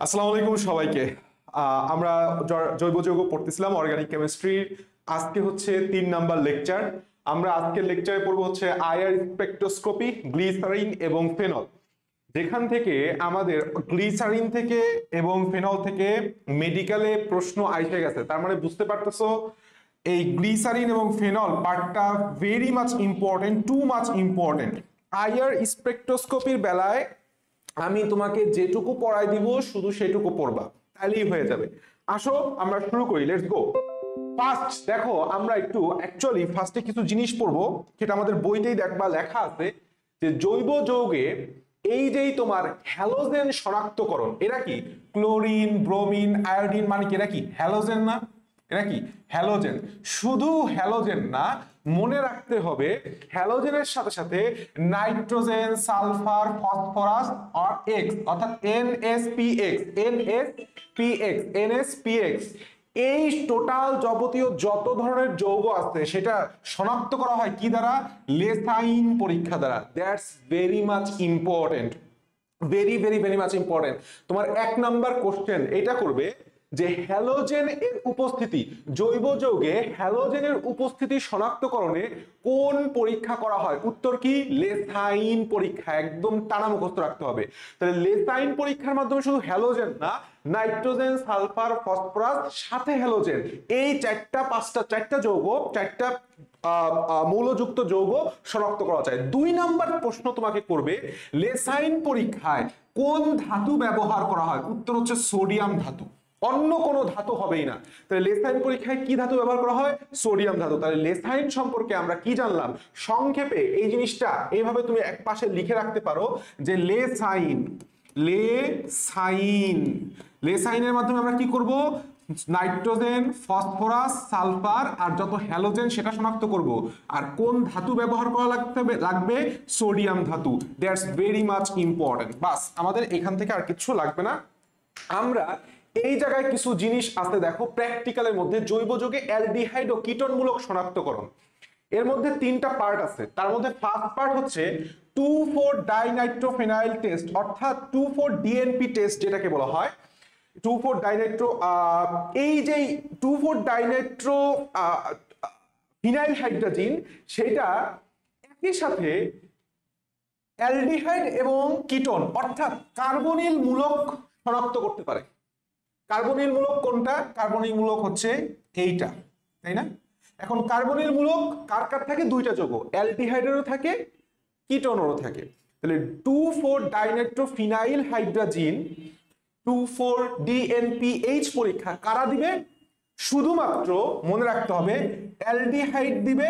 আসসালামু আলাইকুম সবাইকে। আমরা জৈব যৌগ পড়তেছিলাম অর্গানিক কেমিস্ট্রির। আজকে হচ্ছে 3 নাম্বার লেকচার। আমরা আজকের লেকচারে পড়বো হচ্ছে আইআর স্পেকট্রোস্কোপি, গ্লিসারিন এবং ফেনল। যেখান থেকে আমাদের গ্লিসারিন থেকে এবং ফেনল থেকে মেডিকেলে প্রশ্ন আইসে গেছে, তার মানে বুঝতে পারতেছো এই গ্লিসারিন এবং ফেনল পার্টটা very much important, too much important. IR স্পেকট্রোস্কোপির বেলায় আমি তোমাকে যেটুকু পড়াই দিব শুধু সেটুকু পড়বা, তাইলেই হয়ে যাবে। আসো আমরা শুরু করি, লেটস গো। ফার্স্ট দেখো, আমরা একটু অ্যাকচুয়ালি ফার্স্টে কিছু জিনিস পড়বো, সেটা আমাদের বইতেই দেখবা লেখা আছে যে জৈব যৌগে এই যেই তোমার হ্যালোজেন শনাক্তকরণ, এরা কি ক্লোরিন, ব্রোমিন, আয়োডিন, মানে কি এরা কি হ্যালোজেন না? এরা কি হ্যালোজেন? শুধু হ্যালোজেন না, মনে রাখতে হবে হ্যালোজেনের সাথে সাথে নাইট্রোজেন, সালফার, ফসফরাস আর এক্স, অর্থাৎ এনএসপিএক্স, এনএসপিএক্স, এনএসপিএক্স, এই টোটাল যাবতীয় যত ধরনের যৌগ আছে সেটা শনাক্ত করা হয় কি দ্বারা? লেসাইন পরীক্ষা দ্বারা। That's very much important, very very very much important. তোমার 1 নাম্বার কোশ্চেন এটা করবে যে হ্যালোজেন এর উপস্থিতি, জৈব যৌগে হ্যালোজেনের উপস্থিতি শনাক্তকরণে কোন পরীক্ষা করা হয়? উত্তর কি? লেসাইন পরীক্ষা। একদম টানা মুখস্থ রাখতে হবে। তাহলে লেসাইন পরীক্ষার মাধ্যমে শুধু হ্যালোজেন না, নাইট্রোজেন, সালফার, ফসফরাস সাথে হ্যালোজেন, এই চারটা যৌগ, চারটা মৌলযুক্ত যৌগ শনাক্ত করা যায়। 2 নাম্বার প্রশ্ন তোমাকে করবে লেসাইন পরীক্ষায় কোন ধাতু ব্যবহার করা হয়? উত্তর হচ্ছে সোডিয়াম ধাতু, অন্য কোনো ধাতু হবেই না। তাহলে লেসাইন পরীক্ষায় কি ধাতু ব্যবহার করা হয়? সোডিয়াম ধাতু। তাহলে লেসাইন সম্পর্কে আমরা কি জানলাম? সংক্ষেপে এই জিনিসটা এইভাবে তুমি এক পাশে লিখে রাখতে পারো যে লেসাইন, লেসাইন, লেসাইনের মাধ্যমে আমরা কি করব? নাইট্রোজেন, ফসফরাস, সালফার আর যত হ্যালোজেন সেটা শনাক্ত করব। আর কোন ধাতু ব্যবহার করা লাগবে? সোডিয়াম ধাতু। That's very much important. বাস, আমাদের এখান থেকে আর কিছু লাগবে না। আমরা এই জায়গায় কিছু জিনিস আছে দেখো প্র্যাকটিক্যালের মধ্যে, জৈব যৌগে অ্যালডিহাইড ও কীটনমূলক শনাক্তকরণ। এর মধ্যে 3টা পার্ট আছে। তার মধ্যে ফার্স্ট পার্ট হচ্ছে 2,4-ডাইনাইট্রোফেনাইল টেস্ট, অর্থাৎ 2,4-ডিএনপি টেস্ট যেটাকে বলা হয়। 2,4-ডাইনাইট্রো, এই যে 2,4-ডাইনাইট্রো ফিনাইল হাইড্রোজিন, সেটা একই সাথে অ্যালডিহাইড এবং কিটোন অর্থাৎ কার্বনিল মূলক শনাক্ত করতে পারে। কার্বনিল মূলক কোনটা? কার্বনিল মূলক হচ্ছে এইটা, তাই না? এখন কার্বনিল মূলক কার কার থাকে? 2টা যৌগ, অ্যালডিহাইডেরও থাকে, কিটোনেরও থাকে। তাহলে 2,4-ডাইনাইট্রোফিনাইল হাইড্রোজিন 2,4-ডিএনপিএইচ পরীক্ষা কারা দিবে? শুধুমাত্র মনে রাখতে হবে অ্যালডিহাইড দিবে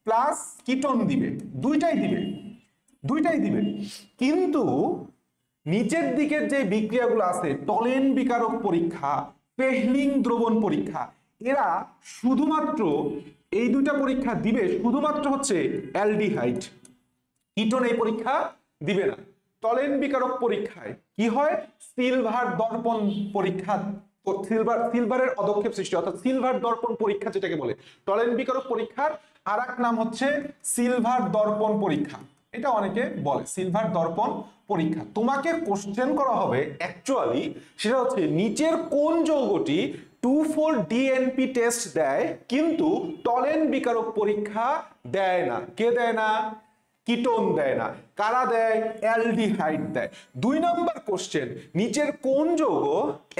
প্লাস কিটোন দিবে, দুইটাই দিবে, দুইটাই দিবে। কিন্তু নিচের দিকের যে বিক্রিয়াগুলো আছে, টলেন বিকারক পরীক্ষা, পেহলিং দ্রবণ পরীক্ষা, এরা শুধুমাত্র এই 2টা পরীক্ষা দিবে শুধুমাত্র হচ্ছে অ্যালডিহাইড, কিটোন এই পরীক্ষা দিবে না। টলেন বিকারক পরীক্ষায় কি হয়? সিলভার দর্পণ পরীক্ষা, সিলভারের অদক্ষেপ সৃষ্টি, অর্থাৎ সিলভার দর্পণ পরীক্ষা যেটাকে বলে। টলেন বিকারক পরীক্ষার আরেক নাম হচ্ছে সিলভার দর্পণ পরীক্ষা, এটা অনেকে বলে সিলভার দর্পণ পরীক্ষা। তোমাকে কোশ্চেন করা হবে অ্যাকচুয়ালি, সেটা হচ্ছে নিচের কোন যৌগটি 2,4-ডিএনপি টেস্ট দেয় কিন্তু টলেন বিকারক পরীক্ষা দেয় না? কে দেয় না? কিটোন দেয় না। কারা দেয়? অ্যালডিহাইড দেয়। 2 নাম্বার কোশ্চেন, নিচের কোন যৌগ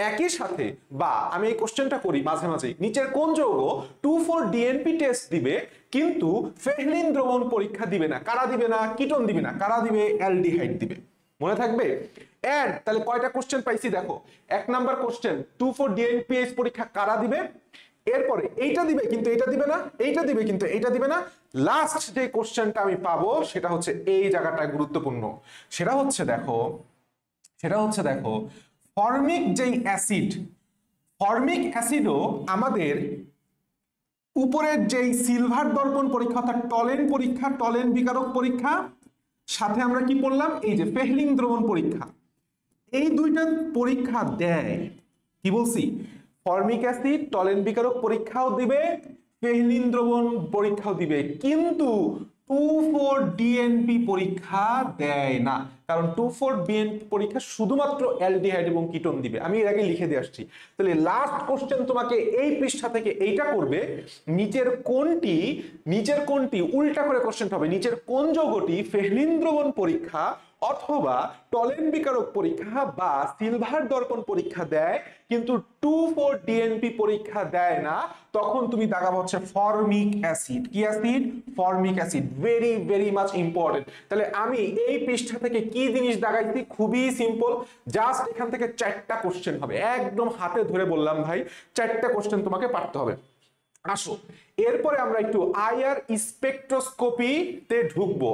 একই সাথে, বা আমি এই কোশ্চেনটা করি মাঝে মাঝে, নিচের কোন যৌগ 2,4-ডিএনপি টেস্ট দিবে কিন্তু ফেহলিন দ্রবণ পরীক্ষা দিবে না? কারা দিবে না? কিটোন দিবে না। কারা দিবে? অ্যালডিহাইড দিবে। মনে থাকবে? এন্ড তাহলে কয়টা কোশ্চেন পাইছি দেখো। 1 নাম্বার কোশ্চেন 2,4-ডিএনপিএইচ পরীক্ষা কারা দিবে, এরপরে এইটা দিবে কিন্তু এটা দিবে না, এইটা দিবে কিন্তু এটা দিবে না। লাস্ট যে কোশ্চেনটা আমি পাবো সেটা হচ্ছে এই জায়গাটা গুরুত্বপূর্ণ, সেটা হচ্ছে দেখো ফর্মিক যেই অ্যাসিড, ফর্মিক অ্যাসিডও আমাদের উপরের যেই সিলভার দর্পণ পরীক্ষা অর্থাৎ টলেন পরীক্ষা, টলেন বিকারক পরীক্ষা, সাথে আমরা কি পড়লাম? এই যে ফেহলিং দ্রবণ পরীক্ষা, এই 2টা পরীক্ষা দেয়। কি বলছি? ফর্মিক অ্যাসিড টলেন বিকারক পরীক্ষাও দিবে, ফেহলিন দ্রবণ পরীক্ষাও দিবে, কিন্তু 2,4 ডিএনপি পরীক্ষা দেয় না, কারণ 2,4 ডিএনপি পরীক্ষা শুধুমাত্র অ্যালডিহাইড এবং কিটোন দিবে। আমি এর আগে লিখে দিয়ে আসছি। তাহলে লাস্ট কোশ্চেন তোমাকে এই পৃষ্ঠা থেকে এইটা করবে, নিচের কোনটি উল্টা করে কোশ্চেন হবে, নিচের কোন যৌগটি ফেহলিন পরীক্ষা অথবা টলেন বিকারক পরীক্ষা বা সিলভার দর্পণ পরীক্ষা দেয় কিন্তু 2,4 ডিএনপি পরীক্ষা দেয় না, তখন তুমি দাগাবো হচ্ছে ফর্মিক অ্যাসিড। কি acid? Formic acid. Very very much important. তাহলে আমি এই পৃষ্ঠা থেকে কি জিনিস দাগাইছি? খুবই সিম্পল, জাস্ট এখান থেকে 4টা কোশ্চেন হবে, একদম হাতে ধরে বললাম ভাই 4টা কোশ্চেন তোমাকে পারতে হবে। আসো এরপরে আমরা একটু আইআর স্পেকট্রোস্কোপিতে ঢুকবো।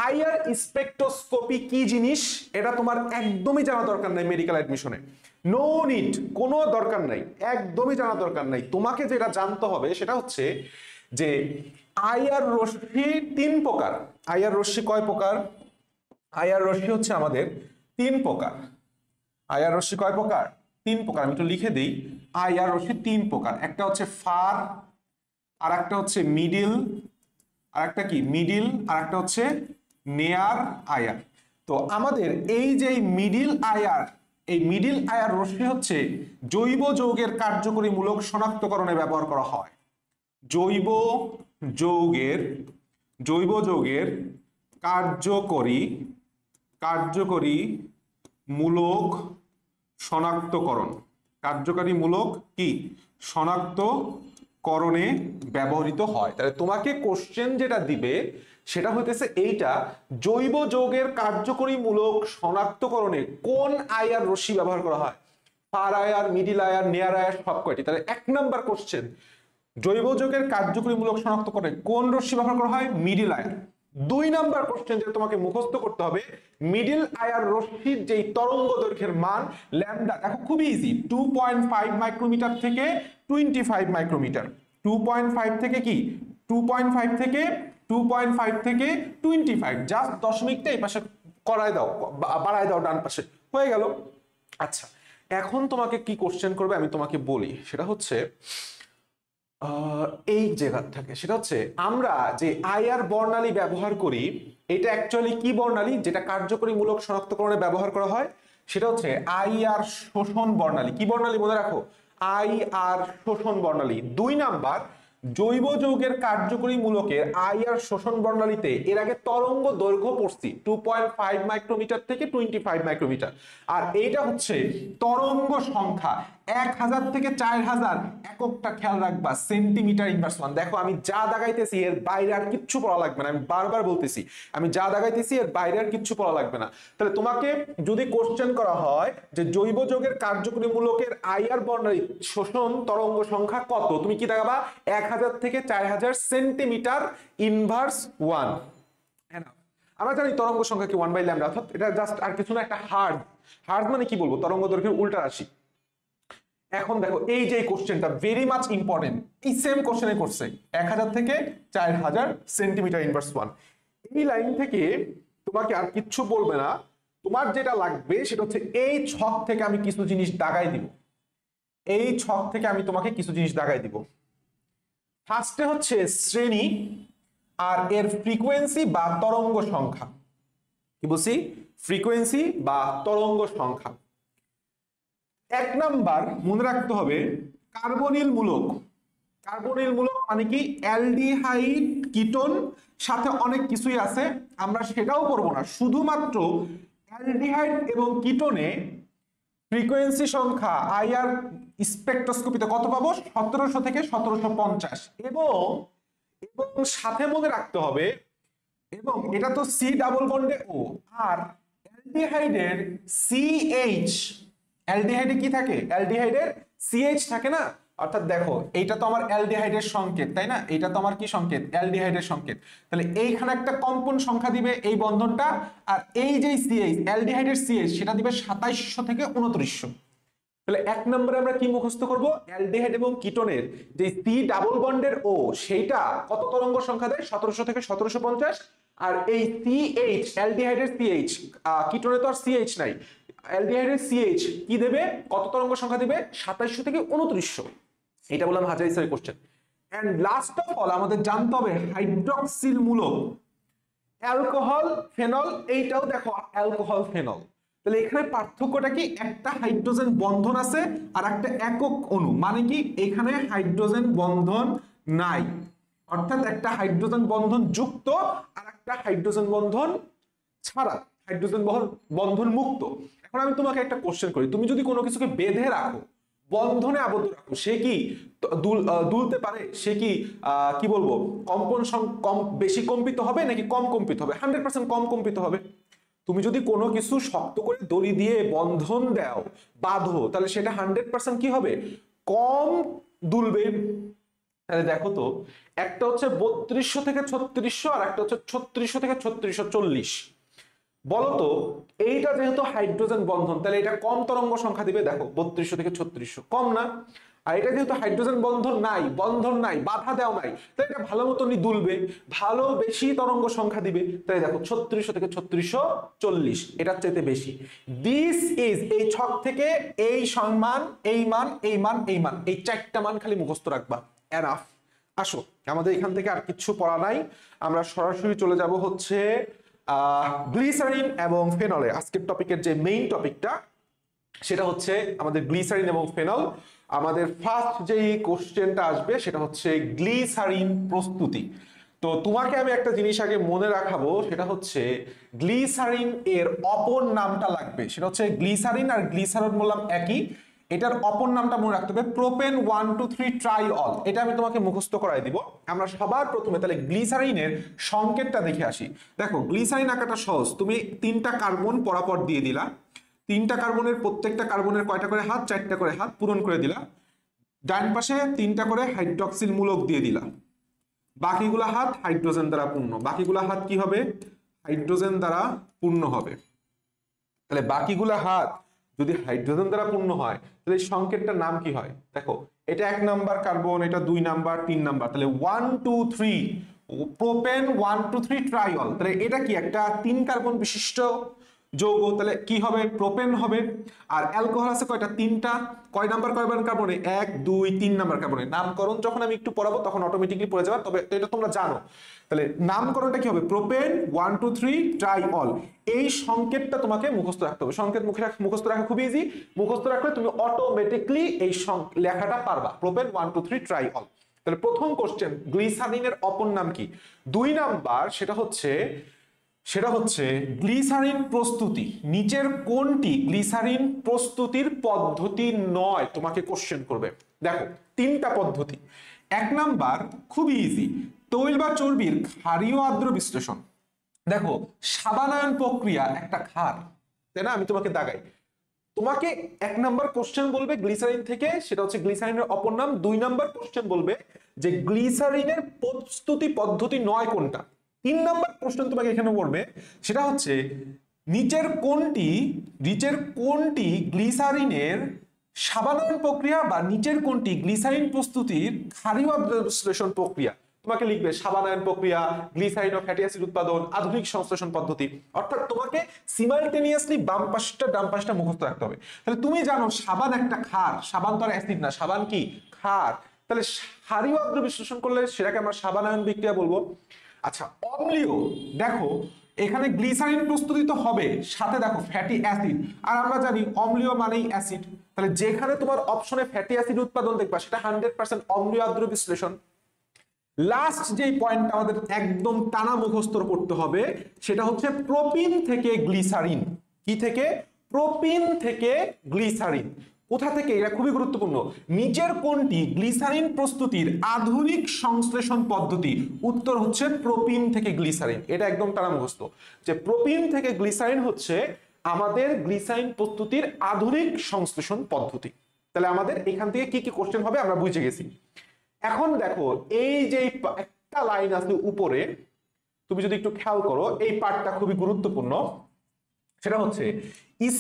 আইআর স্পেকট্রোস্কোপি কি জিনিস এটা তোমার একদমই জানা দরকার নাই মেডিকেল অ্যাডমিশনে, নো নিড, কোনো দরকার নাই, একদমই জানা দরকার নাই। তোমাকে যেটা জানতে হবে সেটা হচ্ছে যে আইআর রশ্মি 3 প্রকার। আইআর রশ্মি কয় প্রকার? আইআর রশ্মি হচ্ছে আমাদের 3 প্রকার। আইআর রশ্মি কয় প্রকার? 3 প্রকার। আমি একটু লিখে দিই, আইআর রশ্মি 3 প্রকার। একটা হচ্ছে ফার, আর একটা হচ্ছে মিডিল, আর একটা কি মিডিল, আর একটা হচ্ছে নেয়ার আইআর। তো আমাদের এই যে মিডিল আইআর, এই মিডিল আইআর রশ্মি হচ্ছে জৈব যৌগের কার্যকরী মূলক শনাক্তকরণে ব্যবহার করা হয়। জৈব যৌগের কার্যকরী মূলক শনাক্তকরণ, কার্যকারী মূলক কি শনাক্তকরণে ব্যবহৃত হয়। তাহলে তোমাকে কোশ্চেন যেটা দিবে সেটা হইতেছে এইটা, জৈব যৌগের কার্যকরী মূলক শনাক্তকরণে কোন আইআর রশ্মি ব্যবহার করা হয়? ফার আইআর, মিডিল আইআর, নেয়ার আইআর সব কয়টি? তাহলে 1 নাম্বার কোশ্চেন, জৈব যৌগের কার্যকরী মূলক শনাক্তকরণে কোন রশ্মি ব্যবহার করা হয়? Middle IR. 2 নাম্বার কোশ্চেন যেটা তোমাকে মুখস্থ করতে হবে, মিডিল আইআর রশ্মির যেই তরঙ্গ দৈর্ঘ্যের মান ল্যামডা, দেখো খুবই ইজি, 2.5 মাইক্রোমিটার থেকে 25 মাইক্রোমিটার। 2.5 থেকে কি 2.5 থেকে 25, জাস্ট দশমিকটা এই পাশে করায় দাও, বাড়ায় দাও ডান পাশে, হয়ে গেল। আচ্ছা এখন তোমাকে কি কোশ্চেন করবে আমি তোমাকে বলি, সেটা হচ্ছে এই জায়গা থাকে, সেটা হচ্ছে আমরা যে আইআর বর্ণালী ব্যবহার করি এটা অ্যাকচুয়ালি কি বর্ণালী যেটা কার্যকরী মূলক শনাক্তকরণে ব্যবহার করা হয়? সেটা হচ্ছে আইআর শোষণ বর্ণালী। কি বর্ণালী মনে রাখো? আইআর শোষণ বর্ণালী। 2 নাম্বার, জৈব যৌগের কার্যকরী মূলকের আইআর শোষণ বর্ণালীতে এর আগে তরঙ্গ দৈর্ঘ্য পড়ছি 2.5 মাইক্রোমিটার থেকে 25 মাইক্রোমিটার, আর এইটা হচ্ছে তরঙ্গ সংখ্যা 1000 থেকে 4000, এককটা খেয়াল রাখবা সেন্টিমিটার ইনভার্স 1। দেখো আমি যা দাগাইতেছি এর বাইরে আর কিচ্ছু পড়া লাগবে না, আমি বারবার বলতেছি আমি যা দাগাইতেছি এর বাইরে আর কিচ্ছু পড়া লাগবে না। তাহলে তোমাকে যদি কোশ্চেন করা হয় যে জৈব যৌগের কার্যকরী মূলকের আইআর বর্ণালী শোষণ তরঙ্গ সংখ্যা কত, তুমি কি দেখাবা? 1000 থেকে 4000 সেন্টিমিটার ইনভার্স 1। আমরা জানি তরঙ্গ সংখ্যা কি 1/λ, অর্থাৎ এটা জাস্ট আর কিছু না, একটা হার্জ। হার্জ মানে কি বলবো? তরঙ্গ দৈর্ঘ্যের উল্টা রাশি। এখন দেখো এই যে কোশ্চেনটা ভেরি মাচ ইম্পর্টেন্ট, এই সেম কোশ্চেনে করছে 1000 থেকে 4000 সেন্টিমিটার ইনভার্স 1। এই লাইন থেকে তোমাকে আর কিচ্ছু বলবে না, তোমার যেটা লাগবে সেটা হচ্ছে এই ছক থেকে আমি কিছু জিনিস দাগাই দিব, এই ছক থেকে আমি তোমাকে কিছু জিনিস দাগাই দিব। ফার্স্টে হচ্ছে শ্রেণী আর এর ফ্রিকোয়েন্সি বা তরঙ্গ সংখ্যা। কি বলছি? ফ্রিকোয়েন্সি বা তরঙ্গ সংখ্যা। 1 নাম্বার মনে রাখতে হবে কার্বনিল মূলক। কার্বনিল মূলক মানে কি? অ্যালডিহাইড, কিটোন, সাথে অনেক কিছুই আছে, আমরা সেটাও পড়বো না, শুধুমাত্র অ্যালডিহাইড এবং কিটোনে ফ্রিকোয়েন্সি সংখ্যা আইআর স্পেকট্রোস্কোপিতে কত পাবো? 1700 থেকে 1750। এবং সাথে মনে রাখতে হবে, এবং এটা তো সি ডাবল বন্ডে ও, আর অ্যালডিহাইডের সিএইচ, অ্যালডিহাইডে কি থাকে? অ্যালডিহাইডের সিএইচ থাকে না, অর্থাৎ দেখো এইটা তো আমার অ্যালডিহাইডের সংকেত, তাই না? এটা তো আমার কি সংকেত? অ্যালডিহাইডের সংকেত। তাহলে এইখানে একটা কম্পন সংখ্যা দিবে এই বন্ধনটা, আর এই যে সিএইচ অ্যালডিহাইডের সিএইচ সেটা দিবে 2700 থেকে 2900। তাহলে 1 নম্বরে আমরা কি মুখস্থ করব? অ্যালডিহাইড এবং কিটোনের যে সি ডাবল বন্ডের ও সেইটা কত তরঙ্গ সংখ্যা দেয়? 1700 থেকে 1750। আর এই সিএইচ অ্যালডিহাইডের সিএইচ, কিটোনে তো আর সিএইচ নাই, অ্যালডিহাইডের সিএইচ কি দেবে? কত তরঙ্গ সংখ্যা দিবে? 2700 থেকে 2900। এটা বললাম হাজার question. And last of all আমাদের জানতে হবে হাইড্রক্সিল মূলক অ্যালকোহল ফেনল, এইটাও দেখো অ্যালকোহল ফেনল। তাহলে এখানে পার্থক্যটা কি, একটা হাইড্রোজেন বন্ধন আছে আর একটা একক অণু, মানে কি এখানে হাইড্রোজেন বন্ধন নাই, অর্থাৎ একটা হাইড্রোজেন বন্ধন যুক্ত আর একটা হাইড্রোজেন বন্ধন ছাড়া, হাইড্রোজেন বন্ধন মুক্ত। এখন আমি তোমাকে একটা কোশ্চেন করি, তুমি যদি কোনো কিছুকে বেঁধে রাখো, বন্ধনে আবদ্ধ রাখো, সে কি দুলতে পারে? সে কি কি বলবো, কম্পন কম বেশি কম্পিত হবে নাকি কম কম্পিত হবে? 100% কম কম্পিত হবে। তুমি যদি কোনো কিছু শক্ত করে দড়ি দিয়ে বন্ধন দাও, বাঁধো, তাহলে সেটা 100% কি হবে, কম দুলবে। তাহলে দেখো তো, একটা হচ্ছে 3200 থেকে 3600 আর একটা হচ্ছে 3600 থেকে 3640। বলতো এইটা যেহেতু হাইড্রোজেন বন্ধন, তাহলে এটা কম তরঙ্গ সংখ্যা দিবে, দেখো 3200 থেকে 3600 কম না? আর এটা যেহেতু হাইড্রোজেন বন্ধন নাই, বাধা দেওয়া নাই, তাহলে এটা ভালো মতনই দুলবে, ভালো বেশি তরঙ্গ সংখ্যা দিবে। তাই দেখো 3600 থেকে 3640 এটার চাইতে বেশি। দিস ইজ, এই ছক থেকে এই সম্মান, এই মান, এই মান, এই মান, এই চারটা মান খালি মুখস্থ রাখবা, এনাফ। আসো, আমাদের এখান থেকে আর কিছু পড়া নাই, আমরা সরাসরি চলে যাব হচ্ছে গ্লিসারিন এবং ফেনলে। আজকের টপিকের যে মেইন টপিকটা সেটা হচ্ছে আমাদের গ্লিসারিন এবং ফেনল। আমাদের ফার্স্ট যেই কোশ্চেনটা আসবে সেটা হচ্ছে গ্লিসারিন প্রস্তুতি। তো তোমাকে আমি একটা জিনিস আগে মনে রাখাবো, সেটা হচ্ছে গ্লিসারিন এর অপর নামটা লাগবে, সেটা হচ্ছে গ্লিসারিন আর গ্লিসারল বললাম একই, এটার অপর নামটা মনে রাখতে হবে প্রোপেন 123 ট্রাইঅল। এটা আমি তোমাকে মুখস্থ করাই দিব। আমরা সবার প্রথমে তাহলে গ্লিসারিনের সংকেতটা দেখে আসি। দেখো গ্লিসারিন আঁকাটা সহজ, তুমি তিনটা কার্বন পরপর দিয়ে দিলা, তিনটা কার্বনের প্রত্যেকটা কার্বনের কয়টা করে হাত, চারটা করে হাত পূরণ করে দিলা, ডান পাশে তিনটা করে হাইড্রক্সিল মূলক দিয়ে দিলা, বাকিগুলা হাত হাইড্রোজেন দ্বারা পূর্ণ, বাকিগুলা হাত কি হবে, হাইড্রোজেন দ্বারা পূর্ণ হবে। তাহলে বাকিগুলা হাত যদি হাইড্রোজেন দ্বারা পূর্ণ হয়, তাহলে এই সংকেতটার নাম কি হয়? দেখো এটা 1 নাম্বার কার্বন, এটা 2 নাম্বার, 3 নাম্বার, তাহলে 1 2 3 প্রোপেন 1 2 3 ট্রাইঅল। তাহলে এটা কি একটা 3 কার্বন বিশিষ্ট যৌগ, তাহলে কি হবে, প্রোপেন হবে। আর অ্যালকোহল আছে কয়টা, 3টা, কয় নাম্বার কার্বনে, 1 2 3 নাম্বার কার্বনে। নামকরণ যখন আমি একটু পড়াবো তখন অটোমেটিকলি পড়ে যাবে, তবে এটা তোমরা জানো। তাহলে নামকরণটা কি হবে, প্রোপেন 1 2 3 ট্রাইঅল। এই সংকেতটা তোমাকে মুখস্থ রাখতে হবে। সংকেত মুখস্থ রাখা খুব ইজি, মুখস্থ রাখলে তুমি অটোমেটিকলি এই লেখাটা পারবা, প্রোপেন 1 2 3 ট্রাইঅল। তাহলে প্রথম কোশ্চেন, গ্লিসারিনের অপর নাম কি? 2 নাম্বার সেটা হচ্ছে গ্লিসারিন প্রস্তুতি। নিচের কোনটি গ্লিসারিন প্রস্তুতির পদ্ধতি নয়, তোমাকে কোশ্চেন করবে। দেখো 3টা পদ্ধতি। 1 নাম্বার খুবই ইজি, তৈল বা চর্বির ক্ষারীয় আর্দ্র বিশ্লেষণ। দেখো সাবানায়ন প্রক্রিয়া একটা ক্ষার, তাই না? আমি তোমাকে দাগাই, তোমাকে 1 নাম্বার কোশ্চেন বলবে গ্লিসারিন থেকে, সেটা হচ্ছে গ্লিসারিনের অপর নাম। 2 নাম্বার কোশ্চেন বলবে যে গ্লিসারিনের প্রস্তুতি পদ্ধতি নয় কোনটা। 3 নাম্বার প্রশ্ন তোমাকে এখানে পড়বে, সেটা হচ্ছে নিচের কোনটি গ্লিসারিনের সাবানায়ন প্রক্রিয়া বা নিচের কোনটি গ্লিসারিন প্রস্তুতির ক্ষারীয় বিশ্লেষণ প্রক্রিয়া। তোমাকে লিখবে সাবানায়ন প্রক্রিয়া, গ্লিসারিন ও ফ্যাটি অ্যাসিড উৎপাদন, আধুনিক সংশ্লেষণ পদ্ধতি। অর্থাৎ তোমাকে সিমালটেনিয়াসলি বাম পাশটা ডান পাশটা মুখস্থ রাখতে হবে। তাহলে তুমি জানো সাবান একটা ক্ষার, সাবান তো আর অ্যাসিড না, সাবান কি ক্ষার। তাহলে ক্ষারীয় আদ্র বিশ্লেষণ করলে সেটাকে আমরা সাবানায়ন বিক্রিয়া বলবো। আচ্ছা অম্লীয়, দেখো এখানে গ্লিসারিন প্রস্তুতি তো হবে, সাথে দেখো ফ্যাটি অ্যাসিড, আর আমরা জানি অম্লীয় মানেই অ্যাসিড। তাহলে যেখানে তোমার অপশনে ফ্যাটি অ্যাসিড উৎপাদন দেখবা সেটা 100% অম্লীয় আদ্র বিশ্লেষণ। লাস্ট যেই পয়েন্ট আমাদের একদম টানা মুখস্থ করতে হবে, সেটা হচ্ছে প্রোপিন থেকে গ্লিসারিন। কি থেকে? প্রোপিন থেকে গ্লিসারিন। কোথা থেকে? এটা খুবই গুরুত্বপূর্ণ। নিচের কোনটি গ্লিসারিন প্রস্তুতির আধুনিক সংশ্লেষণ পদ্ধতি? উত্তর হচ্ছে প্রোপিন থেকে গ্লিসারিন। এটা একদম টানা মুখস্থ যে প্রোপিন থেকে গ্লিসারিন হচ্ছে আমাদের গ্লিসারিন প্রস্তুতির আধুনিক সংশ্লেষণ পদ্ধতি। তাহলে আমাদের এখান থেকে কি কি কোশ্চেন হবে আমরা বুঝে গেছি। এখন দেখো এই যে একটা লাইন আছে উপরে, তুমি যদি একটু খেয়াল করো এই পার্টটা খুবই গুরুত্বপূর্ণ। সেটা হচ্ছে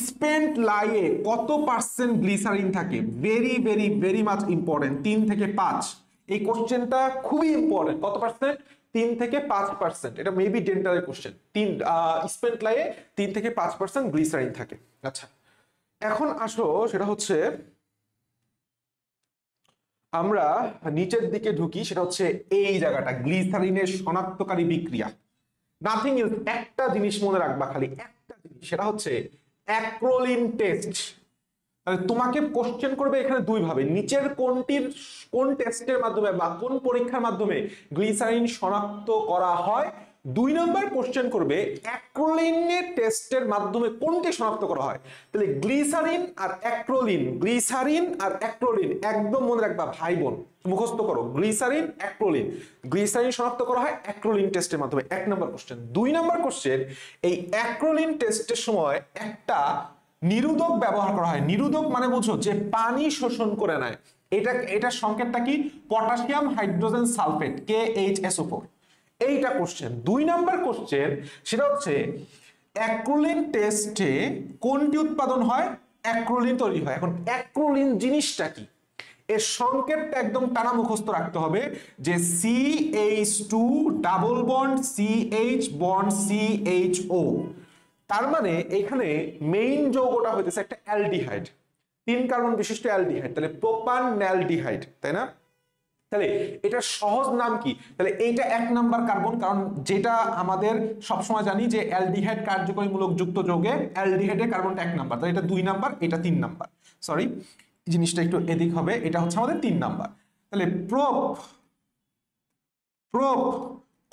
স্পেন্ট লাইয়ে কত পার্সেন্ট গ্লিসারিন থাকে? Very very very much important. 3 থেকে 5, এই কোশ্চেনটা খুবই ইম্পর্টেন্ট। কত পার্সেন্ট? 3 থেকে 5%। এটা মেবি ডেন্টালের কোশ্চেন। স্পেন্ট লাইয়ে 3 থেকে 5% গ্লিসারিন থাকে। আচ্ছা এখন আসো, সেটা হচ্ছে আমরা নিচের দিকে ঢুকি, সেটা হচ্ছে এই জায়গাটা গ্লিসারিনের শনাক্তকারী বিক্রিয়া। নাথিং ইজ, একটা জিনিস মনে রাখবা, খালি একটা জিনিস, সেটা হচ্ছে অ্যাক্রোলিন টেস্ট। তাহলে তোমাকে কোশ্চেন করবে এখানে দুই ভাবে, নিচের কোন টেস্টের মাধ্যমে বা কোন পরীক্ষার মাধ্যমে গ্লিসারিন শনাক্ত করা হয়। 2 নম্বর কোশ্চেন করবে অ্যাক্রোলিনের টেস্টের মাধ্যমে কোনটি শনাক্ত করা হয়। তাহলে গ্লিসারিন আর অ্যাক্রোলিন, গ্লিসারিন আর অ্যাক্রোলিন একদম মনে রাখবা ভাই বোন, মুখস্থ করো। গ্লিসারিন অ্যাক্রোলিন, গ্লিসারিন শনাক্ত করা হয় অ্যাক্রোলিন টেস্টের মাধ্যমে, 1 নম্বর কোশ্চেন। 2 নম্বর কোশ্চেন, এই অ্যাক্রোলিন টেস্টের সময় একটা নিরোধক ব্যবহার করা হয়। নিরোধক মানে বুঝো যে পানি শোষণ করে নেয়। এটার সংকেতটা কি? Potassium hydrogen sulphate, KHSO4। এইটা কোশ্চেন। 2 নাম্বার কোশ্চেন, সেটা হচ্ছে অ্যাক্রোলিন টেস্টে কোনটি উৎপাদন হয়? অ্যাক্রোলিন তৈরি হয়। এখন অ্যাক্রোলিন জিনিসটা কি? এর সংকেতটা একদম টানা মুখস্থ রাখতে হবে, যে CH2 double bond CH bond CHO। তার মানে এখানে মেইন যৌগটা হইতেছে একটা অ্যালডিহাইড, 3 কার্বন বিশিষ্ট অ্যালডিহাইড, তাহলে প্রোপানঅ্যালডিহাইড, তাই না? তাহলে এটার সহজ নাম কি? তাহলে এইটা 1 নাম্বার কার্বন, কারণ যেটা আমাদের সবসময় জানি যে অ্যালডিহাইড কার্যকরীমূলক যুক্ত যৌগে অ্যালডিহাইডের কার্বনটা 1 নাম্বার, তাহলে এটা 2 নাম্বার, এটা 3 নাম্বার। সরি, জিনিসটা একটু এদিক হবে, এটা হচ্ছে আমাদের 3 নাম্বার। তাহলে প্রোপ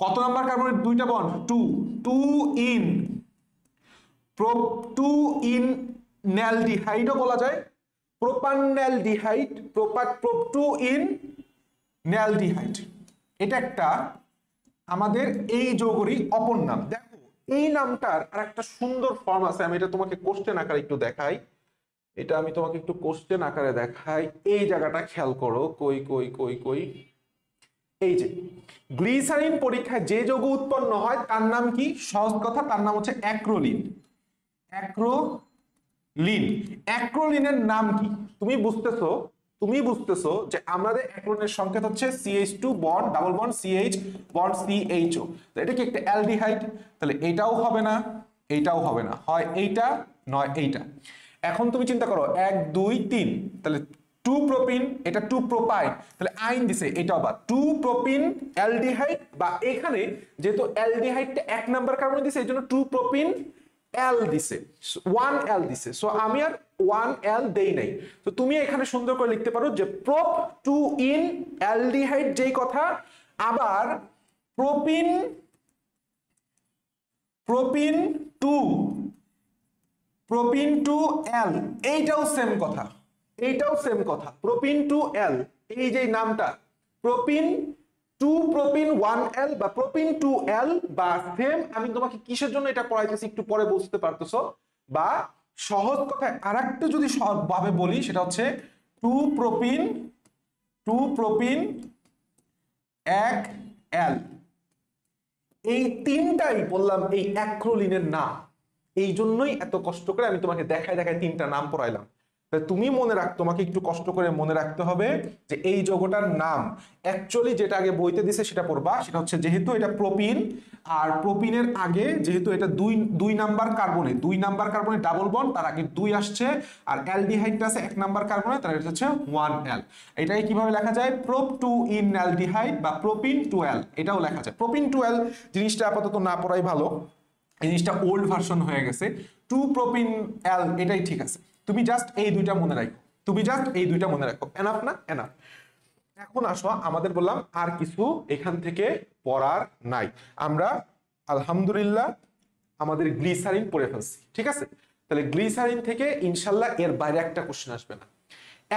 কত নাম্বার কার্বনের 2টা বন্ড? 2 ইন প্রোপ 2 ইন ন্যালডিহাইডও বলা যায়, প্রোপানঅ্যালডিহাইড, প্রোপ 2 ইন ন্যালডিহাইড। এটা একটা আমাদের এই যৌগেরই অপর নাম। দেখো এই নামটার আর একটা সুন্দর ফর্ম আছে, আমি এটা তোমাকে কোশ্চেন আকারে একটু দেখাই। এটা আমি তোমাকে একটু কোশ্চেন আকারে দেখাই। এই জায়গাটা খেয়াল করো, কই কই কই কই, এই যে গ্লিসারিন পরীক্ষায় যে যৌগ উৎপন্ন হয় তার নাম কি? সহজ কথা, তার নাম হচ্ছে অ্যাক্রোলিন। অ্যাক্রোলিনের নাম কি? তুমি বুঝতেছো যে আমাদের অ্যাক্রোলিনের সংকেত হচ্ছে CH2 bond double bond CH bond CHO। তো এটা কি একটা অ্যালডিহাইড? তাহলে এটাও হবে না, এইটাও হবে না, হয় এইটা নয় এইটা। এখন তুমি চিন্তা করো 1 2 3, তাহলে 2 প্রোপিন, এটা 2 প্রোপাইন, তাহলে আইন দিছে এটাও বা 2 প্রোপিন অ্যালডিহাইড, বা এখানে যেহেতু অ্যালডিহাইডটা 1 নাম্বার কার্বন দিছে এই জন্য 2 প্রোপিন L দিছে, 1 L দিছে, সো আমি আর 1 L দেই নাই। তো তুমি এখানে সুন্দর করে লিখতে পারো যে প্রোপ 2 ইন অ্যালডিহাইড যেই কথা, আবার প্রোপিন 2 L, এইটাও সেম কথা, প্রোপিন 2 L, এই যে নামটা প্রোপিন 1 L বা প্রোপিন 2 L বা সেম। আমি তোমাকে কিসের জন্য এটা পড়াইতেছি একটু পরে বুঝতে পারতেছো, বা সহজ কথায় আরেকটু যদি সহজভাবে বলি সেটা হচ্ছে 2 প্রোপিন 1 L। এই তিনটাই বললাম এই অ্যাক্রোলিনের নাম, এই জন্যই এত কষ্ট করে আমি তোমাকে দেখায় 3টা নাম পড়াইলাম। তুমি তোমাকে একটু কষ্ট করে মনে রাখতে হবে যে এই যৌগটার নাম অ্যাকচুয়ালি যেটা আগে বইতে দিছে সেটা পড়বা। সেটা হচ্ছে যেহেতু এটা প্রোপিন, আর প্রোপিনের আগে যেহেতু এটা 2 নাম্বার কার্বনে ডাবল বন্ড, তার আগে 2 আসছে, আর অ্যালডিহাইডটা আছে 1 নাম্বার কার্বনে, তার এটা হচ্ছে 1 L। এটাই কিভাবে লেখা যায়? প্রোপ 2 ইন অ্যালডিহাইড বা প্রোপিন 2L, এটাও লেখা যায়। প্রোপিন 2L জিনিসটা আপাতত না পড়াই ভালো, এই জিনিসটা ওল্ড ভার্সন হয়ে গেছে। 2 প্রোপিন L এটাই ঠিক আছে। তুমি জাস্ট এই দুইটা মনে রাখো, এনাফ না? এনাফ। এখন আসো, আমাদের বললাম আর কিছু এখান থেকে পড়ার নাই, আমরা আলহামদুলিল্লাহ আমাদের গ্লিসারিন পড়ে ফেলছি, ঠিক আছে? তাহলে গ্লিসারিন থেকে ইনশাল্লাহ এর বাইরে একটা কোশ্চেন আসবে না।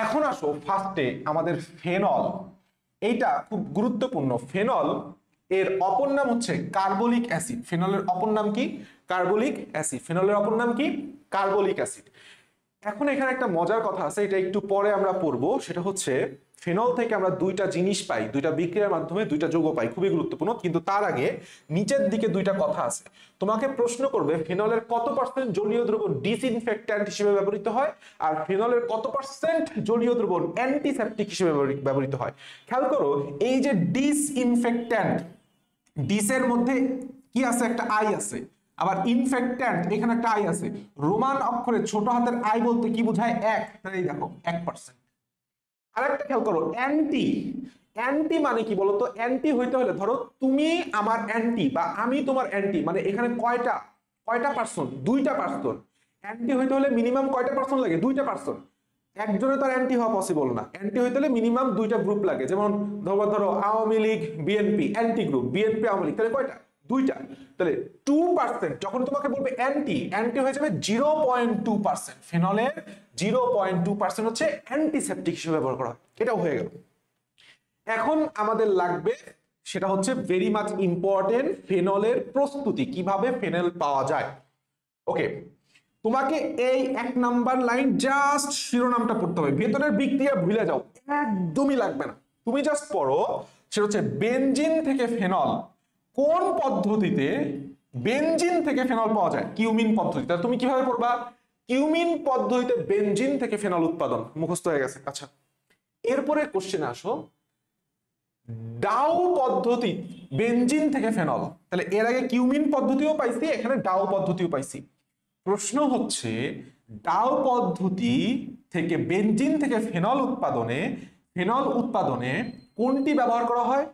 এখন আসো ফার্স্টে আমাদের ফেনল, এইটা খুব গুরুত্বপূর্ণ। ফেনল এর অপর নাম হচ্ছে কার্বলিক অ্যাসিড। ফেনলের অপর নাম কি? Carbolic acid. এখন এখানে একটা মজার কথা আছে, এটা একটু পরে আমরা পড়বো। সেটা হচ্ছে ফেনল থেকে আমরা 2টা জিনিস পাই, 2টা বিক্রিয়ার মাধ্যমে 2টা যৌগ পাই, খুবই গুরুত্বপূর্ণ। কিন্তু তার আগে নিচের দিকে 2টা কথা আছে। তোমাকে প্রশ্ন করবে ফেনলের কত % জলীয় দ্রবণ ডিসইনফেক্ট্যান্ট হিসেবে ব্যবহৃত হয়, আর ফেনলের কত % জলীয় দ্রবণ অ্যান্টিসেপটিক হিসেবে ব্যবহৃত হয়। খেয়াল করো, এই যে ডিসইনফেক্ট্যান্ট, ডিসের মধ্যে কি আছে? একটা আই আছে। আবার ইনফেক্ট্যান্ট, এখানে একটা আই আছে। রোমান অক্ষরে ছোট হাতের আই বলতে কি বোঝায়? 1। তাহলে দেখো 1%। আরেকটা খেয়াল করো, অ্যান্টি মানে কি বলতো? অ্যান্টি হইতে হলে ধরো তুমি আমার অ্যান্টি বা আমি তোমার অ্যান্টি, মানে এখানে কয়টা কয়টা পার্সন? দুইটা পার্সন। অ্যান্টি হইতে হলে মিনিমাম কয়টা পার্সন লাগে? দুইটা পার্সন। একজনে তার অ্যান্টি হওয়া পসিবল না। অ্যান্টি হইতে হলে মিনিমাম দুইটা গ্রুপ লাগে। যেমন ধরো Awami League BNP anti group, BNP Awami League, তাহলে কয়টা? দুইটা। তাহলে 2%, যখন তোমাকে বলবে অ্যান্টি, অ্যান্টি হয়ে যাবে 0.2%। ফেনলের 0.2% হচ্ছে অ্যান্টিসেপটিক হিসেবে ব্যবহার করা হয়। এটাও হয়ে গেল। এখন আমাদের লাগবে, সেটা হচ্ছে ভেরি মাচ ইম্পর্টেন্ট, ফেনলের প্রস্তুতি, কিভাবে ফেনল পাওয়া যায়। ওকে, তোমাকে এই 1 নাম্বার লাইন জাস্ট শিরোনামটা পড়তে হবে, ভেতরের বিক্রিয়া ভুলে যাও, একদমই লাগবে না। তুমি জাস্ট পড়ো, সেটা হচ্ছে বেনজিন থেকে ফেনল কোন পদ্ধতিতে বেনজিন থেকে ফেনল পাওয়া যায়? কিউমিন পদ্ধতিতে। তুমি কিভাবে পড়বা? কিউমিন পদ্ধতিতে বেনজিন থেকে ফেনল উৎপাদন, মুখস্থ হয়ে গেছে। আচ্ছা, এরপরে কোশ্চেনে আসো, ডাউ পদ্ধতি বেনজিন থেকে ফেনল। তাহলে এর আগে কিউমিন পদ্ধতিও পাইছি, এখানে ডাউ পদ্ধতিও পাইছি। প্রশ্ন হচ্ছে ডাউ পদ্ধতি থেকে বেনজিন থেকে ফেনল উৎপাদনে কোনটি ব্যবহার করা হয়?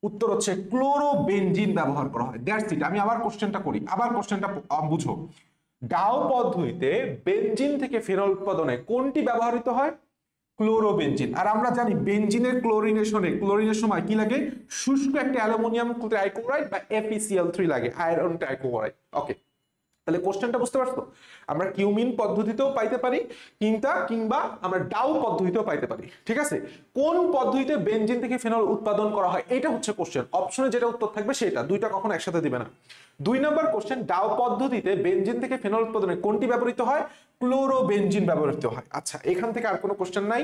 উত্তর হচ্ছে ক্লোরোবেনজিন ব্যবহার করা হয়। That's it. আমি আবার কোশ্চেনটা করি, আবার কোশ্চেনটা বুঝো। ডাউ পদ্ধতিতে বেনজিন থেকে ফেনল উৎপাদনে কোনটি ব্যবহৃত হয়? ক্লোরোবেনজিন। আর আমরা জানি বেনজিনের ক্লোরিনের সময় কি লাগে? শুষ্ক একটা অ্যালুমিনিয়াম ট্রাইক্লোরাইড বা FeCl3 লাগে, আয়রন ট্রাইক্লোরাইড। ওকে, তাহলে কোশ্চেনটা বুঝতে পারছো? আমরা কিউমিন পদ্ধতিতেও পাইতে পারি, কিংবা আমরা ডাউ পদ্ধতিতেও পাইতে পারি। ঠিক আছে, কোন পদ্ধতিতে বেনজিন থেকে ফেনল উৎপাদন করা হয় এটা হচ্ছে কোশ্চেন। অপশনে যেটা উত্তর থাকবে সেটা, দুইটা কখনো একসাথে দিবে না। 2 নম্বর কোশ্চেন, ডাউ পদ্ধতিতে বেনজিন থেকে ফেনল উৎপাদনে কোনটি ব্যবহৃত হয়? ক্লোরোবেনজিন ব্যবহৃত হয়। আচ্ছা, এখান থেকে আর কোনো কোশ্চেন নাই।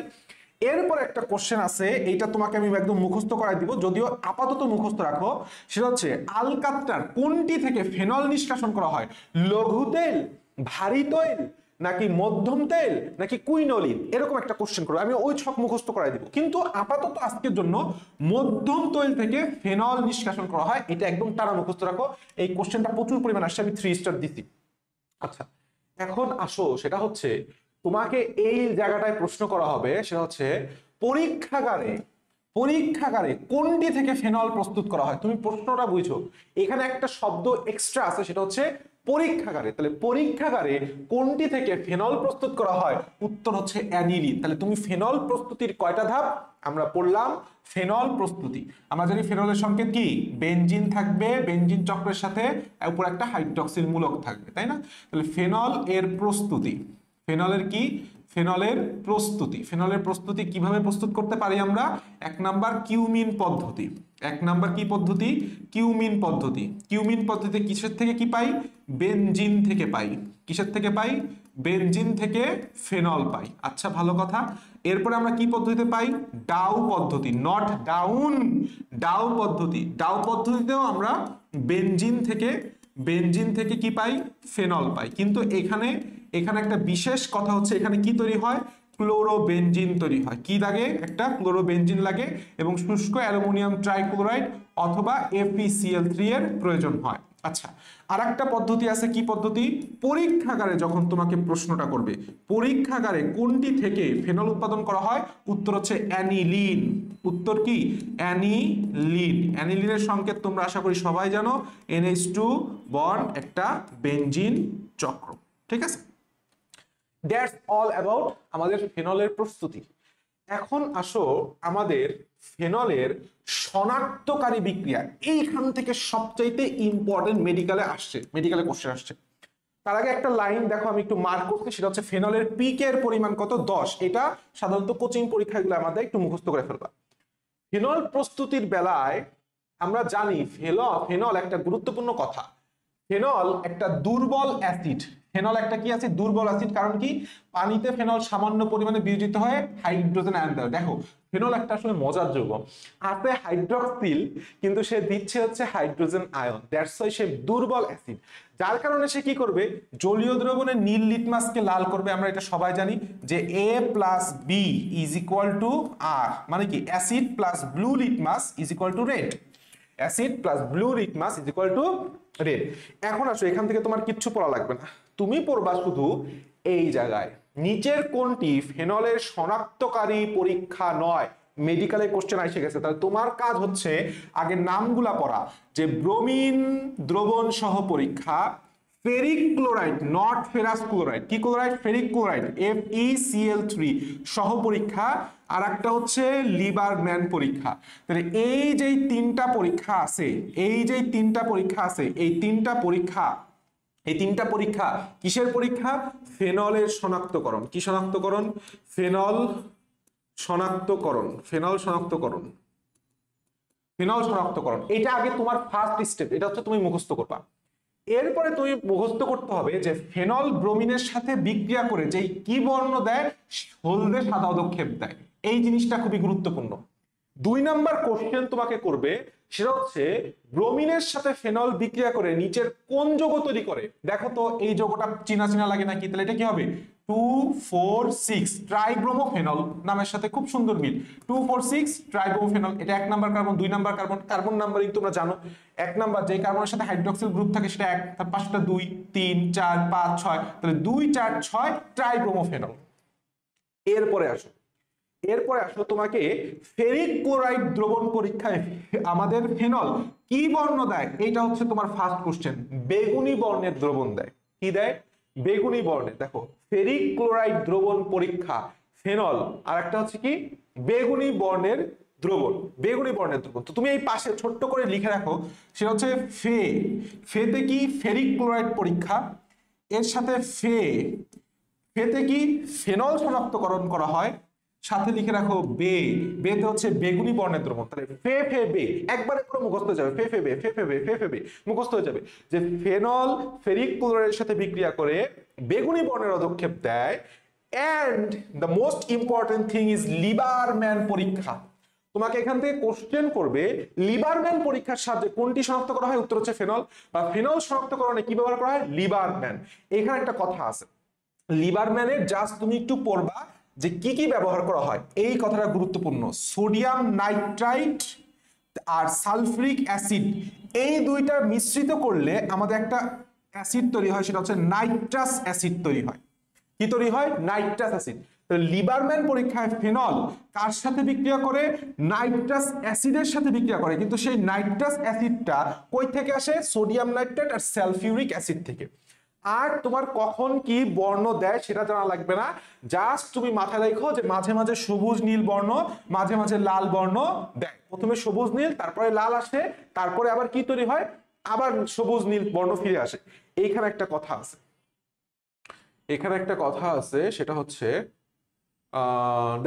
এরপর একটা কোশ্চেন আছে, এইটা তোমাকে আমি একদম মুখস্থ করাই দিব, যদিও আপাতত মুখস্থ রাখো। সেটা হচ্ছে আলকাতরার কোনটি থেকে ফেনল নিষ্কাশন করা হয়? লঘু তেল, ভারী তেল, নাকি মধ্যম তেল, নাকি কুইনোলিন? এরকম একটা কোশ্চেন করো, আমি ওই ছক মুখস্থ করাই দিব। কিন্তু আপাতত আজকের জন্য মধ্যম তেল থেকে ফেনল নিষ্কাশন করা হয়, এটা একদম টানা মুখস্থ রাখো। এই কোশ্চেনটা প্রচুর পরিমাণ আসছে, আমি 3 স্টার দিচ্ছি। আচ্ছা, এখন আসো, সেটা হচ্ছে তোমাকে এই জায়গাটায় প্রশ্ন করা হবে, সেটা হচ্ছে পরীক্ষাগারে কোনটি থেকে ফেনল প্রস্তুত করা হয়? তুমি প্রশ্নটা বুঝো, এখানে একটা শব্দ এক্সট্রা আছে, সেটা হচ্ছে পরীক্ষাগারে। তাহলে পরীক্ষাগারে কোনটি থেকে ফেনল প্রস্তুত করা হয়? উত্তর হচ্ছে অ্যানিলিন। তাহলে তুমি ফেনল প্রস্তুতির কয়টা ধাপ আমরা পড়লাম? ফেনল প্রস্তুতি, আমরা জানি ফেনলের সংকেত কি? বেনজিন থাকবে, বেনজিন চক্রের সাথে উপর একটা হাইড্রক্সিল মূলক থাকবে, তাই না? তাহলে ফেনল এর প্রস্তুতি, ফেনলের কি? ফেনলের প্রস্তুতি কিভাবে প্রস্তুত করতে পারি আমরা? 1 নাম্বার কিউমিন পদ্ধতি। 1 নাম্বার কি পদ্ধতি? কিউমিন পদ্ধতি। কিউমিন পদ্ধতিতে কিসের থেকে কি পাই? বেনজিন থেকে পাই। কিসের থেকে পাই? বেনজিন থেকে ফেনল পাই। আচ্ছা, ভালো কথা। এরপরে আমরা কি পদ্ধতিতে পাই? ডাউ পদ্ধতি, নট ডাউন, ডাউ পদ্ধতি। ডাউ পদ্ধতিতেও আমরা বেনজিন থেকে কি পাই? ফেনল পাই। কিন্তু এখানে একটা বিশেষ কথা হচ্ছে, এখানে কি তৈরি হয়? ক্লোরোবেনজিন তৈরি হয়। কি লাগে? একটা ক্লোরোবেনজিন লাগে, এবং শুষ্ক অ্যালুমিনিয়াম ট্রাইক্লোরাইড অথবা FeCl3 এর প্রয়োজন হয়। আচ্ছা, আর একটা পদ্ধতি আছে, কি পদ্ধতি? পরীক্ষাগারে যখন তোমাকে প্রশ্নটা করবে, পরীক্ষাগারে কোনটি থেকে ফেনল উৎপাদন করা হয়? উত্তর হচ্ছে অ্যানিলিন। উত্তর কি? অ্যানিলিন। অ্যানিলিনের সংকেত তোমরা আশা করি সবাই জানো, NH2 বন্ড, একটা বেনজিন চক্র। ঠিক আছে, দ্যাটস অল অ্যাবাউট আমাদের ফেনলের প্রস্তুতি। এখন আসো আমাদের ফেনলের শনাক্তকারী বিক্রিয়া, এইখান থেকে সবচাইতে ইম্পর্টেন্ট মেডিকেলে কোশ্চেন আসছে। তার আগে একটা লাইন দেখো, আমি একটু মার্ক করছি, সেটা হচ্ছে ফেনলের পিকের পরিমাণ কত? 10। এটা সাধারণত কোচিং পরীক্ষাগুলো আমাদের একটু মুখস্থ করে ফেলবা। ফেনল প্রস্তুতির বেলায় আমরা জানি ফেনল একটা গুরুত্বপূর্ণ কথা, ফেনল একটা দুর্বল অ্যাসিড। ফেনল একটা কি অ্যাসিড? দুর্বল অ্যাসিড। কারণ কি? পানিতে ফেনল সামান্য পরিমাণে বিয়োজিত হয়ে হাইড্রোজেন আয়ন দেয়। দেখো, ফেনল একটা আসলে মজার যৌগ, আছে হাইড্রক্সিল, কিন্তু সে দিচ্ছে হচ্ছে হাইড্রোজেন আয়ন। দ্যাটস ওয়াই সে দুর্বল অ্যাসিড। যার কারণে সে কি করবে? জলীয় দ্রবণে নীল লিটমাসকে লাল করবে। আমরা এটা সবাই জানি যে A plus B is equal to R, মানে কি? Acid plus blue litmus is equal to red. Acid plus blue litmus is equal to red. এখন আসো, এখান থেকে তোমার কিচ্ছু পড়া লাগবে না, তুমি পড়বা শুধু এই জায়গায় নিচের কোনটি ফেনলের শনাক্তকারী পরীক্ষা নয়? মেডিকেলে কোশ্চেন এসে গেছে, তাহলে তোমার কাজ হচ্ছে আগে নামগুলা পড়া, যে ব্রোমিন দ্রবণ সহ পরীক্ষা, ferric chloride not ferrous chloride, কি ক্লোরাইড? ফেরিক ক্লোরাইড FeCl3 সহ পরীক্ষা, আর একটা হচ্ছে লিবারম্যান পরীক্ষা। তাহলে এই যে তিনটা পরীক্ষা আছে, এই যে তিনটা পরীক্ষা আছে, এই তিনটা পরীক্ষা কিসের পরীক্ষা? ফেনলের শনাক্তকরণ। কি শনাক্তকরণ? ফেনল শনাক্তকরণ। এটা আগে তোমার ফার্স্ট স্টেপ, এটা হচ্ছে তুমি মুখস্থ করবা। এরপরে তুমি মুখস্থ করতে হবে যে ফেনল ব্রোমিনের সাথে বিক্রিয়া করে যে কি বর্ণ দেয়, হলদে সাদা পদক্ষেপ দেয়। এই জিনিসটা খুবই গুরুত্বপূর্ণ। 2 নাম্বার কোশ্চেন তোমাকে করবে, সেটা হচ্ছে ব্রোমিনের সাথে ফেনল বিক্রিয়া করে নিচের কোন যৌগ তৈরি করে। দেখো তো এই যৌগটা চিনা চিনা লাগে নাকি? তাহলে এটা কি হবে? 2,4,6 ট্রাইব্রোমোফেনল নামের সাথে খুব সুন্দর মিল। 2,4,6 ট্রাইব্রোমোফেনল, এটা 1 number carbon, 2 number carbon. Carbon numbering তোমরা জানো, 1 নাম্বার যে কার্বনের সাথে হাইড্রোক্সিল গ্রুপ থাকে সেটা 1, তার পাঁচটা 2, 3, 4, 5, 6, তাহলে 2, 4, 6 ট্রাইব্রোমোফেনল। এরপরে আসো তোমাকে ফেরিক ক্লোরাইড দ্রবণ পরীক্ষায় আমাদের ফেনল কি বর্ণ দেয়, এইটা হচ্ছে তোমার ফার্স্ট কোশ্চেন। বেগুনি বর্ণের দ্রবণ দেয়। কি দেয়? বেগুনি বর্ণের। দেখো ফেরিক ক্লোরাইড দ্রবণ পরীক্ষা ফেনল, আর একটা হচ্ছে কি বেগুনি বর্ণের দ্রবণ। তো তুমি এই পাশে ছোট্ট করে লিখে রাখো, সেটা হচ্ছে ফেতে কি ফেরিক ক্লোরাইড পরীক্ষা, এর সাথে ফেতে কি ফেনল শনাক্তকরণ করা হয়, সাথে লিখে রাখো বেতে হচ্ছে বেগুনি বর্ণের দ্রবণ। তাহলে বে একবারে পুরো মুখস্থ হয়ে যাবে। বে মুখস্থ হয়ে যাবে যে ফেনল ফেরিক ক্লোরাইডের সাথে বিক্রিয়া করে বেগুনি বর্ণের পদক্ষেপ দেয়। And the most important thing is Liebermann পরীক্ষা। তোমাকে এখান থেকে কোশ্চেন করবে লিবারম্যান পরীক্ষার সাহায্যে কোনটি শনাক্ত করা হয়, উত্তর হচ্ছে ফেনল। বা ফেনল শনাক্তকরণে কি ব্যবহার করা হয়? লিবারম্যান। এখানে একটা কথা আছে, লিবারম্যানের জাস্ট তুমি একটু পড়বা যে কি কি ব্যবহার করা হয়, এই কথাটা গুরুত্বপূর্ণ। সোডিয়াম নাইট্রাইট আর সালফিউরিক অ্যাসিড, এই দুইটা মিশ্রিত করলে আমাদের একটা অ্যাসিড তৈরি হয়, সেটা হচ্ছে নাইট্রাস অ্যাসিড তৈরি হয়। কি তৈরি হয়? Nitrous acid. তো লিবারম্যান পরীক্ষায় ফেনল কার সাথে বিক্রিয়া করে? নাইট্রাস অ্যাসিডের সাথে বিক্রিয়া করে। কিন্তু সেই নাইট্রাস অ্যাসিডটা কই থেকে আসে? সোডিয়াম নাইট্রেট আর সালফিউরিক অ্যাসিড থেকে। আর তোমার কখন কি বর্ণ দেয় সেটা জানা লাগবে না, জাস্ট তুমি মাথায় রাখো যে মাঝে মাঝে সবুজ নীল বর্ণ, মাঝে মাঝে লাল বর্ণ দেয়। প্রথমে সবুজ নীল, তারপরে লাল আসে, তারপরে আবার কি তৈরি হয়? আবার সবুজ নীল বর্ণ ফিরে আসে। এইখানে একটা কথা আছে, সেটা হচ্ছে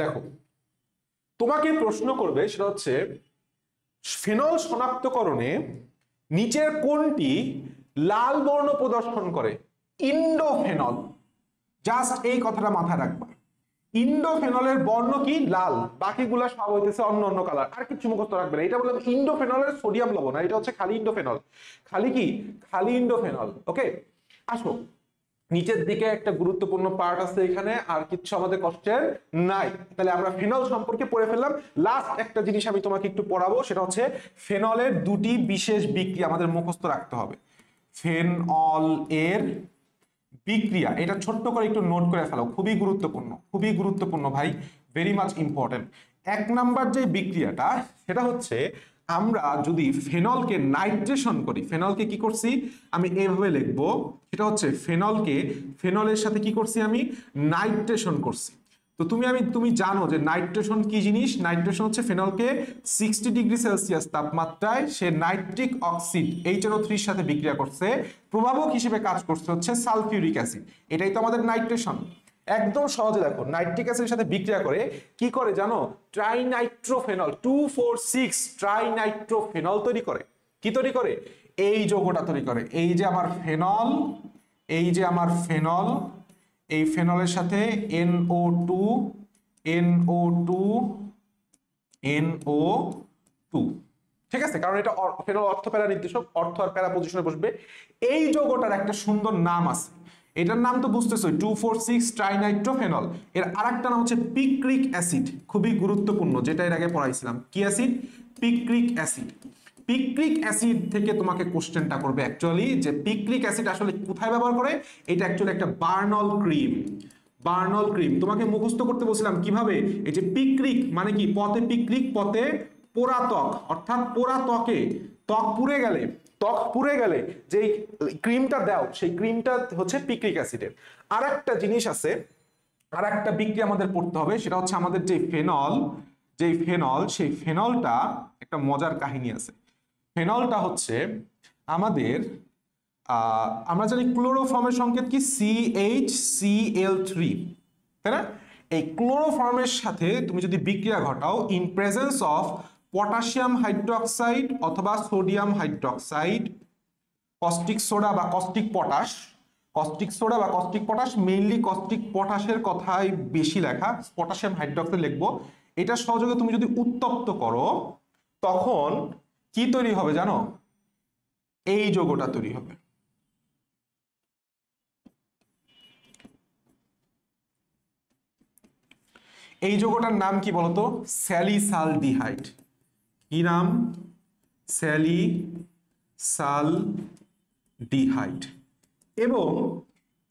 দেখো তোমাকে প্রশ্ন করবে, সেটা হচ্ছে ফেনল শনাক্তকরণে নিচের কোনটি লাল বর্ণ প্রদর্শন করে? ইন্ডোফেনল। জাস্ট এই কথাটা মাথায় রাখবা, ইন্ডোফেনলের বর্ণ কি? লাল। বাকিগুলা সব হইতেছে অন্য অন্য কালার, আর কিছু মুখস্থ রাখবে না। এটা বললাম ইন্ডোফেনলের সোডিয়াম লবণ, আর এটা হচ্ছে খালি ইন্ডোফেনল। খালি ইন্ডোফেনল। ওকে, আসো নিচের দিকে একটা গুরুত্বপূর্ণ পার্ট আছে এখানে, আর কিছু আমাদের কষ্টের নাই। তাহলে আমরা ফেনল সম্পর্কে পড়ে ফেললাম। লাস্ট একটা জিনিস আমি তোমাকে একটু পড়াবো, সেটা হচ্ছে ফেনলের দুটি বিশেষ বিক্রিয়া আমাদের মুখস্থ রাখতে হবে। ফেনল এর বিক্রিয়া, এটা ছোট্ট করে একটু নোট করে ফেলো, খুবই গুরুত্বপূর্ণ ভাই, ভেরি মাচ ইম্পর্টেন্ট। 1 নাম্বার যে বিক্রিয়াটা, সেটা হচ্ছে আমরা যদি ফেনলকে নাইট্রেশন করি, ফেনলকে কি করছি আমি এইভাবে লিখবো, সেটা হচ্ছে ফেনলের সাথে কি করছি আমি? নাইট্রেশন করছি। তো তুমি জানো যে নাইট্রেশন কি জিনিস? নাইট্রেশন হচ্ছে ফেনলকে 60 ডিগ্রি সেলসিয়াস তাপমাত্রায় সে নাইট্রিক অক্সাইড HNO3 এর সাথে বিক্রিয়া করছে, প্রভাবক হিসেবে কাজ করছে হচ্ছে সালফিউরিক অ্যাসিড। এটাই তো আমাদের নাইট্রেশন। একদম সহজে দেখো, নাইট্রিক অ্যাসিডের সাথে বিক্রিয়া করে কি করে জানো? ট্রাইনাইট্রোফেনল 2,4,6 ট্রাইনাইট্রোফেনল তৈরি করে। কি তৈরি করে? এই যৌগটা তৈরি করে। এই যে আমার ফেনল, এই ফেনলের সাথে NO2 ঠিক আছে, কারণ এটা ফেনল অর্থ প্যারা নির্দেশক, অর্থ আর প্যারা পজিশনে বসবে। এই যৌগটার একটা সুন্দর নাম আছে, এটার নাম তো বুঝতেছো 2,4,6 ট্রাইনাইট্রোফেনল। এর আরেকটা নাম হচ্ছে পিক্রিক অ্যাসিড, খুবই গুরুত্বপূর্ণ, যেটা এর আগে পড়াইছিলাম। কি acid? Picric acid. Picric acid থেকে তোমাকে কোশ্চেনটা করবে অ্যাকচুয়ালি, যে পিক্রিক অ্যাসিড আসলে কোথায় ব্যবহার করে। এটা অ্যাকচুয়ালি একটা বার্নল বার্নল ক্রিম। তোমাকে মুখস্থ করতে বলছিলাম কিভাবে, এই যে পিক্রিক মানে কি, পথে পিক্রিক, পথে পোড়া ত্বক, অর্থাৎ পোড়া ত্বকে ত্বক পুড়ে গেলে যেই ক্রিমটা দাও সেই ক্রিমটা হচ্ছে পিক্রিক অ্যাসিডের। আর একটা জিনিস আছে, আর একটা বিক্রিয়া আমাদের পড়তে হবে, সেটা হচ্ছে আমাদের যে ফেনল, সেই ফেনলটা একটা মজার কাহিনী আছে। ফেনলটা হচ্ছে আমাদের আমরা জানি ক্লোরোফর্মের সংকেত কি, CH3, তাই না? এই ক্লোরোফর্মের সাথে তুমি যদি বিক্রিয়া ঘটাও in presence of potassium hydroxide অথবা সোডিয়াম হাইড্রোক্সাইড, কস্টিক সোডা বা কস্টিক পটাশ, মেইনলি কস্টিক পটাশের কথাই বেশি লেখা, পটাশিয়াম হাইড্রোক্সাইড লিখবো। এটা সহযোগে তুমি যদি উত্তপ্ত করো তখন কি তৈরি হবে জানো? এই যৌগটা তৈরি হবে। এই যৌগটার নাম কি বলতো? স্যালিসালডিহাইড। কি নাম? স্যালিসালডিহাইড। এবং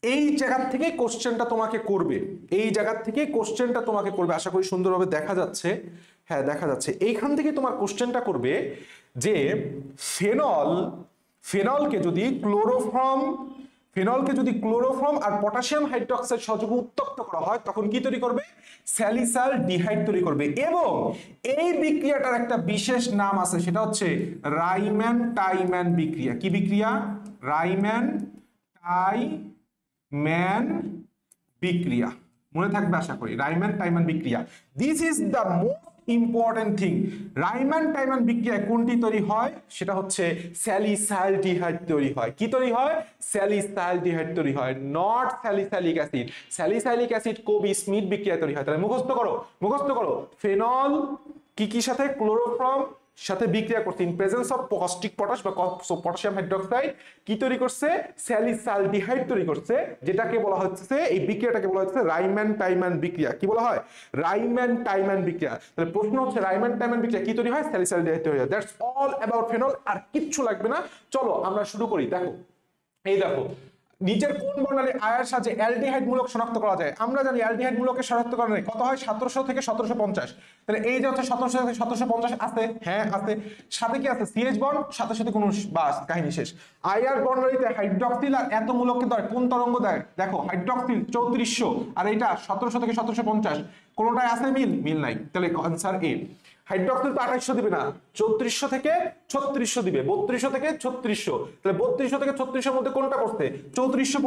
এই জায়গা থেকে কোশ্চেনটা তোমাকে করবে, আশা করি সুন্দরভাবে দেখা যাচ্ছে। হ্যাঁ দেখা যাচ্ছে। এইখান থেকে তোমার কোশ্চেনটা করবে যে ফেনলকে যদি ক্লোরোফর্ম আর পটাশিয়াম হাইড্রোক্সাইড সহযোগে উত্তপ্ত করা হয় তখন কি তৈরি করবে? স্যালিসালডিহাইড তৈরি করবে। এবং এই বিক্রিয়াটার একটা বিশেষ নাম আছে, সেটা হচ্ছে রাইম্যান-টাইম্যান বিক্রিয়া। কি বিক্রিয়া? রাইম্যান-টাইম্যান বিক্রিয়া। মনে থাকবে আশা করি, রাইম্যান-টাইম্যান বিক্রিয়া। This is the most important thing. Reimer Tiemann বিক্রিয়ায় কোনটি তৈরি হয়? সেটা হচ্ছে স্যালিসালডিহাইড তৈরি হয়। কি তৈরি হয়? স্যালিসালডিহাইড তৈরি হয়, not salicylic acid. Salicylic acid কবি স্মিথ বিক্রিয়া তৈরি হয়। তাহলে মুখস্থ করো ফেনল কি সাথে? ক্লোরোফর্ম সাথে বিক্রিয়া করছে in presence of caustic potash বা পটাশিয়াম হাইড্রোক্সাইড, কি তৈরি করছে? স্যালিসালডিহাইড তৈরি করছে, যেটাকে বলা হচ্ছে, এই বিক্রিয়াটাকে বলা হচ্ছে রাইম্যান-টাইম্যান বিক্রিয়া। কি বলা হয়? রাইম্যান-টাইম্যান বিক্রিয়া। তাহলে প্রশ্ন হচ্ছে রাইম্যান-টাইম্যান বিক্রিয়া কি তৈরি হয়? স্যালিসালডিহাইড তৈরি হয়। That's all about phenol. আর কিচ্ছু লাগবে না, চলো আমরা শুরু করি। দেখো নিচের কোন বর্ণালী আয়ার সাহায্যে অ্যালডিহাইড মূলক শনাক্ত করা যায়? আমরা জানি অ্যালডিহাইড মূলকের শনাক্তকরণে কত হয়? 1700 থেকে 1750। তাহলে এই যে হচ্ছে 1700 থেকে 1750 আছে, হ্যাঁ আছে। সাথে কি আছে? CH বন্ড, সাথে কোনো বাস, কাহিনী শেষ। আয়ার বর্ণালীতে হাইড্রক্সিল আর এত মূলককে দেয় কোন তরঙ্গ দেয়? দেখো হাইড্রক্সিল 3400 আর এইটা 1700 থেকে 1750, কোনোটাই আছে মিল নাই। তাহলে আনসার এ। হাইড্রক্সিল তো 2800 দিবে না, 3400 থেকে 3600 দিবে, 3200 থেকে 3600। তাহলে 3200 থেকে 3600 মধ্যে কোনটা পড়ছে? 3400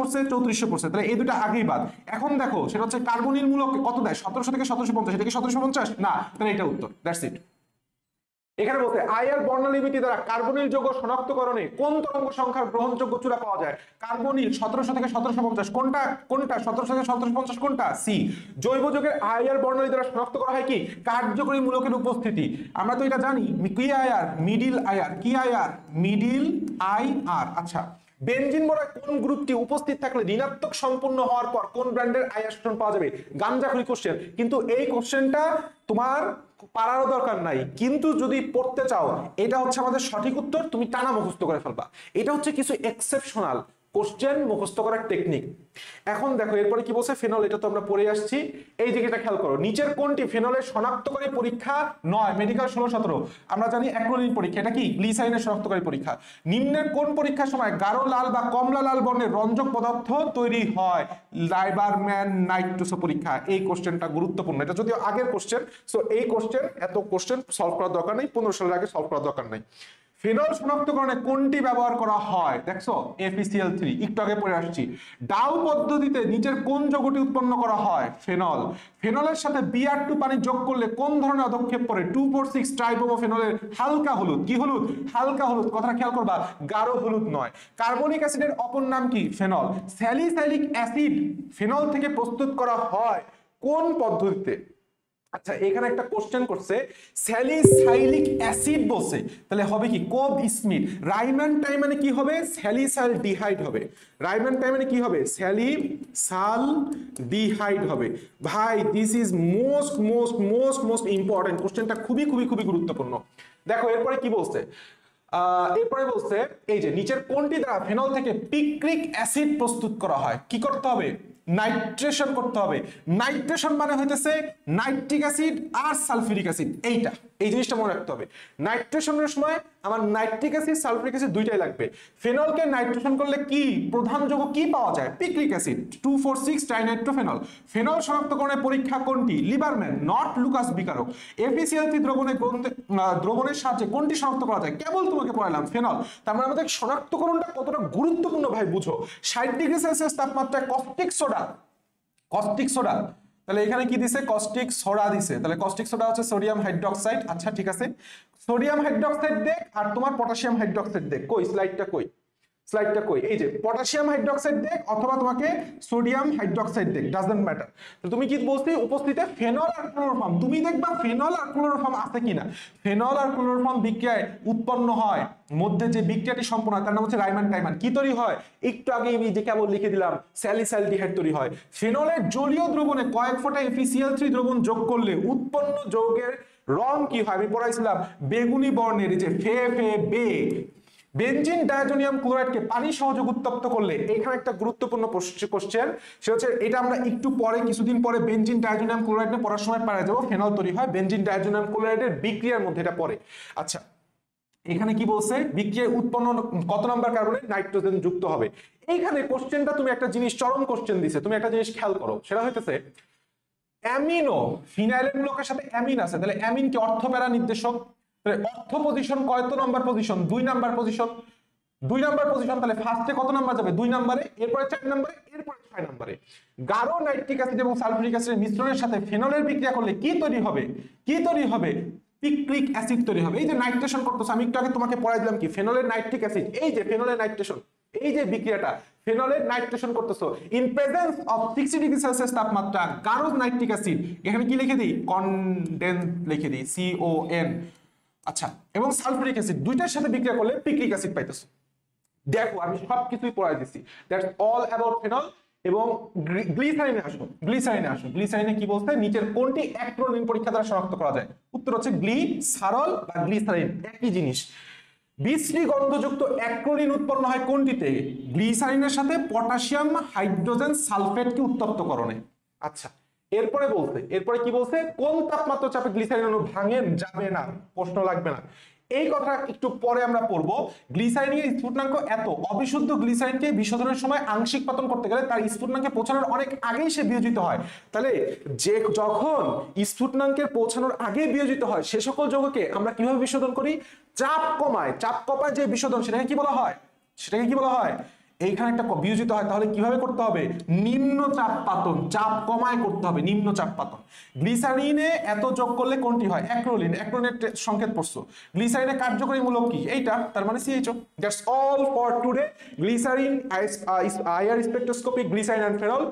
পড়ছে। তাহলে এই দুটো আগেই বাদ। এখন দেখো সেটা হচ্ছে কার্বনিল মূলক কত দেয়? 1700 থেকে 1750। এটা কি 1750? না, তাহলে এটা উত্তর। That's it. এখানে বলতে আইআর বর্ণলিপিটি দ্বারা কার্বনিল যৌগ শনাক্তকরণে কোন তরঙ্গ সংখ্যার গ্রহণযোগ্য চূড়া পাওয়া যায়? কার্বনিল 1700 থেকে 1750, কোনটা 1700 থেকে 1750 কোনটা? সি। জৈব যৌগের আইআর বর্ণালী দ্বারা শনাক্ত করা হয় কি? কার্যকরী মূলকের উপস্থিতি। আমরা তো এটা জানি, কি আইআর? Middle IR. কি আইআর? Middle IR. আচ্ছা, বেনজিন বলয় কোন গ্রুপটি উপস্থিত থাকলে ঋণাত্মক সম্পূর্ণ হওয়ার পর কোন ব্র্যান্ডের আইআর শোষণ পাওয়া যাবে? গাঞ্জাখুরি কোশ্চেন, কিন্তু এই কোশ্চেনটা তোমার পারারও দরকার নাই, কিন্তু যদি পড়তে চাও এটা হচ্ছে আমাদের সঠিক উত্তর, তুমি টানা মুখস্থ করে ফেলবা। এটা হচ্ছে কিছু এক্সেপশনাল কোশ্চেন মুখস্থ করার টেকনিক। এখন দেখো এরপরে কি বলছে? ফেনল, এটা তো আমরা পড়ে আসছি। এই দিকেটা খেয়াল করো, নিচের কোনটি ফেনলের শনাক্তকারী পরীক্ষা নয়? মেডিকেল 16-17 আমরা জানি অ্যাক্রোলিন পরীক্ষা, এটা কি গ্লিসারিনের শনাক্তকারী পরীক্ষা। নিম্নের কোন পরীক্ষার সময় গাঢ় লাল বা কমলা লাল বর্ণের রঞ্জক পদার্থ তৈরি হয়? লাইবারম্যান নাইট্রোসো পরীক্ষা। এই কোশ্চেনটা গুরুত্বপূর্ণ, এটা যদিও আগের কোশ্চেন, সো এই কোশ্চেন সলভ করার দরকার নেই, 15 সালের আগে সলভ করার দরকার নেই। ফেনল শনাক্তকরণে কোনটি ব্যবহার করা হয়? দেখছো FeCl3, একটু আগে পড়ে আসছি। ডাউ পদ্ধতিতে নিচের কোন যৌগটি উৎপন্ন করা হয়? ফেনল। ফেনলের সাথে Br2 পানি যোগ করলে কোন ধরনের অধক্ষেপ পড়ে? 2,4,6 ট্রাইব্রোমোফেনলের হালকা হলুদ। কি হলুদ? হালকা হলুদ। কথাটা খেয়াল করবা, গাঢ় হলুদ নয়। কার্বনিক অ্যাসিডের অপর নাম কি? ফেনল। স্যালিসাইলিক অ্যাসিড ফেনল থেকে প্রস্তুত করা হয় কোন পদ্ধতিতে? আচ্ছা, এখানে একটা কোশ্চেন করছে স্যালিসাইলিক অ্যাসিড বলছে, তাহলে হবে কি? কোব স্মিথ। রাইম্যান-টাইম্যানে কি হবে? স্যালিসালডিহাইড হবে। রাইম্যান-টাইম্যানে কি হবে? স্যালিসালডিহাইড হবে। ভাই দিস ইজ মোস্ট ইম্পর্টেন্ট কোশ্চেনটা, খুবই গুরুত্বপূর্ণ। দেখো এরপরে কি বলছে? এরপরে বলছে এই যে নিচের কোনটি দ্বারা ফেনল থেকে পিক্রিক অ্যাসিড প্রস্তুত করা হয়? কি করতে হবে? নাইট্রেশন করতে হবে। নাইট্রেশন মানে হইতেছে নাইট্রিক অ্যাসিড আর সালফিউরিক অ্যাসিড, এইটা এই জিনিসটা মনে রাখতে হবে। নাইট্রেশনের সময় আমার নাইট্রিক অ্যাসিড সালফিউরিক অ্যাসিড দুইটাই লাগবে। ফেনলকে নাইট্রেশন করলে কি প্রধান যৌগ কি পাওয়া যায়? Picric acid 2,4,6 trinitrophenol. ফেনল শনাক্তকরণের পরীক্ষা কোনটি? লিবারম্যান, নট লুকাস বিকারক। এফিসিএল3 দ্রবণের সাহায্যে কোনটি শনাক্ত করা যায়? কেবল তোমাকে পড়ালাম ফেনল। তার মানে আমাদের শনাক্তকরণটা কতটা গুরুত্বপূর্ণ ভাই বুঝো। 60 ডিগ্রি সেলসিয়াস তাপমাত্রায় কস্টিক সোডা, তাহলে এখানে কি দিছে? কস্টিক সোডা দিছে। তাহলে কস্টিক সোডা হচ্ছে সোডিয়াম হাইড্রোক্সাইড। আচ্ছা ঠিক আছে, সোডিয়াম হাইড্রোক্সাইড দেখ আর তোমার পটাশিয়াম হাইড্রোক্সাইড দেখ। কই স্লাইডটা কই? এই যে পটাশিয়াম হাইড্রোক্সাইড দেখ অথবা তোমাকে সোডিয়াম হাইড্রোক্সাইড দেখ, ডাজন্ট ম্যাটার। তো তুমি কি বলতে উপস্থিতে ফেনল আর ক্লোরোফর্ম, তুমি দেখবা ফেনল আর ক্লোরোফর্ম আছে কিনা। ফেনল আর ক্লোরোফর্ম বিক্রিয়ায় উৎপন্ন হয়, মধ্যে যে বিক্রিয়াটি সম্পন্ন হয় তার নাম হচ্ছে রাইমান টাইমান। কি তৈরি হয়? একটু আগে আমি যে কেবল লিখে দিলাম, স্যালিসাইলডিহাইড তৈরি হয়। ফেনলের জলীয় দ্রবণে কয়েক ফোঁটা FeCl3 দ্রবণ যোগ করলে উৎপন্ন যৌগের রং কি হয়? আমি পড়াইছিলাম বেগুনি বর্ণের, এই যে ফে বে। বেনজিন ডায়াজোনিয়াম ক্লোরাইডকে পানি সহযোগে উত্তপ্ত করলে, এখানে একটা গুরুত্বপূর্ণ কোশ্চেন, সেটা হচ্ছে এটা আমরা একটু পরে কিছুদিন পরে বেনজিন ডায়াজোনিয়াম ক্লোরাইড নিয়ে পড়ার সময় পারা যাবো। ফেনল তৈরি হয় বেনজিন ডায়াজোনিয়াম ক্লোরাইডের বিক্রিয়ার মধ্যে, এটা পরে। আচ্ছা এখানে কি বলছে? বিক্রিয়ায় উৎপন্ন কত নাম্বার কার্বনে নাইট্রোজেন যুক্ত হবে। এইখানে কোশ্চেনটা তুমি একটা জিনিস, চরম কোশ্চেন দিছে, তুমি একটা জিনিস খেয়াল করো, সেটা হইতেছে অ্যামিনো, ফিনাইলের মূলকের সাথে অ্যামিন আছে, তাহলে অ্যামিন কি অর্থপ্যারা নির্দেশক? অর্থ পজিশন কত নাম্বার পজিশন? 2 number position. তাহলে ফার্স্টে কত নাম্বার যাবে? 2 নাম্বারে, এরপরে 4 নাম্বারে, এরপরে 6 নাম্বারে। গাঢ় নাইট্রিক অ্যাসিড এবং সালফিউরিক অ্যাসিডের মিশ্রণের সাথে ফেনলের বিক্রিয়া করলে কি তৈরি হবে? পিক্রিক অ্যাসিড তৈরি হবে। এই যে নাইট্রেশন করতেছে, আমি একটু আগে তোমাকে পড়াই দিলাম কি ফেনলের নাইট্রিক অ্যাসিড, এই যে ফেনলের নাইট্রেশন, এই যে বিক্রিয়াটা ফেনলের নাইট্রেশন করতেছো in presence of 60 degree Celsius তাপমাত্রা, গাঢ় নাইট্রিক অ্যাসিড, এখানে কি লিখে দিই? কনডেন্স লিখে দিই, CON। আচ্ছা, এবং সালফিউরিক অ্যাসিড দুইটার সাথে বিক্রিয়া করলে পিক্রিক অ্যাসিড পাইতেছো। দেখো আমি সবকিছুই পড়াই দিছি, দ্যাটস অল অ্যাবাউট ফেনল। এবং গ্লিসারিনে কি বলছে? নিচের কোনটি অ্যাক্রোনিম পরীক্ষা দ্বারা শনাক্ত করা যায়? উত্তর হচ্ছে গ্লিসারল বা গ্লিসারিন, একই জিনিস। বিশ্রী গন্ধযুক্ত অ্যাক্রোনিন উৎপন্ন হয় কোনটিতে? গ্লিসারিনের সাথে পটাশিয়াম হাইড্রোজেন সালফেটকে উত্তপ্তকরণে। আচ্ছা এরপরে কি বলছে? কোন তাপমাত্রা চাপে গ্লিসারিন অণু ভাঙে যাবে না? প্রশ্ন লাগবে না, এই কথা একটু পরে আমরা পড়বো। গ্লিসারিনের স্ফুটনাঙ্ক এত, অবিশুদ্ধ গ্লিসারিনকে বিশোধনের সময় আংশিক পতন করতে গেলে তার স্ফুটনাঙ্কে পৌঁছানোর অনেক আগেই সে বিয়োজিত হয়। তাহলে যখন স্ফুটনাঙ্কের পৌঁছানোর আগে বিয়োজিত হয়, সে সকল যৌগকে আমরা কিভাবে বিশোধন করি? চাপ কমায় যে বিশোধন, সেটাকে কি বলা হয়? এইখানে একটা বিয়োজিত হয়, তাহলে কিভাবে করতে হবে? নিম্ন চাপ পাতন, চাপ কমায় করতে হবে, নিম্ন চাপ পাতন। গ্লিসারিনে এত যোগ করলে কোনটি হয়? অ্যাক্রোলিনের সংকেত পড়ছো। গ্লিসারিনের কার্যকরী মূলক কি? এইটা, তার মানে CHO। That's all for today. Glycerin, IR spectroscopy, glycerin and phenol.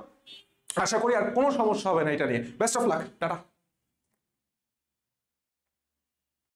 আশা করি আর কোনো সমস্যা হবে না এটা নিয়ে। Best of luck, tata.